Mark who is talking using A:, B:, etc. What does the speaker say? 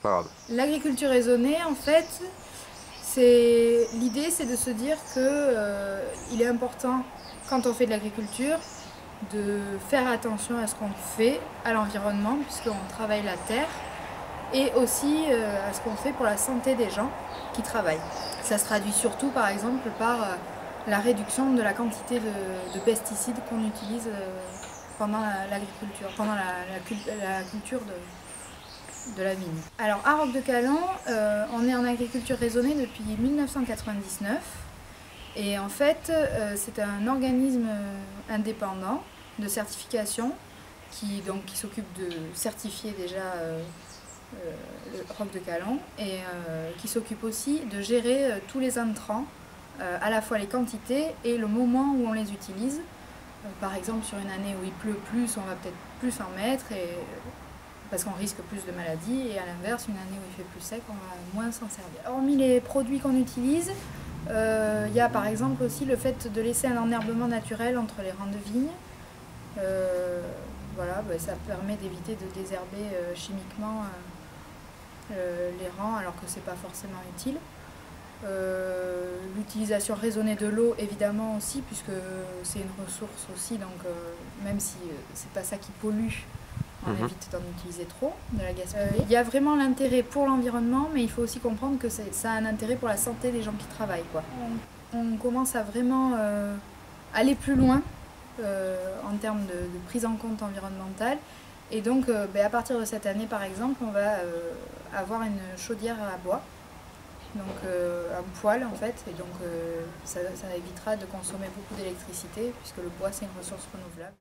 A: pas grave.
B: L'agriculture raisonnée, en fait, l'idée c'est de se dire que il est important, quand on fait de l'agriculture, de faire attention à ce qu'on fait, à l'environnement, puisqu'on travaille la terre, et aussi à ce qu'on fait pour la santé des gens qui travaillent. Ça se traduit surtout par exemple par la réduction de la quantité de pesticides qu'on utilise pendant l'agriculture, pendant la culture de la vigne. Alors à Roque-de-Calan, on est en agriculture raisonnée depuis 1999 et en fait c'est un organisme indépendant de certification qui s'occupe de certifier déjà le Roque-de-Calan et qui s'occupe aussi de gérer tous les intrants, à la fois les quantités et le moment où on les utilise. Par exemple sur une année où il pleut plus, on va peut-être plus en mettre parce qu'on risque plus de maladies, et à l'inverse, une année où il fait plus sec, on va moins s'en servir. Hormis les produits qu'on utilise, il y a par exemple aussi le fait de laisser un enherbement naturel entre les rangs de vignes. Voilà, ça permet d'éviter de désherber chimiquement les rangs alors que c'est pas forcément utile. L'utilisation raisonnée de l'eau évidemment aussi, puisque c'est une ressource aussi, donc même si c'est pas ça qui pollue, on évite d'en utiliser trop, de la gaspiller. Il y a vraiment l'intérêt pour l'environnement, mais il faut aussi comprendre que ça a un intérêt pour la santé des gens qui travaillent, quoi. On commence à vraiment aller plus loin en termes de prise en compte environnementale. Et donc à partir de cette année par exemple, on va avoir une chaudière à bois, donc un poêle en fait, et donc ça évitera de consommer beaucoup d'électricité puisque le bois c'est une ressource renouvelable.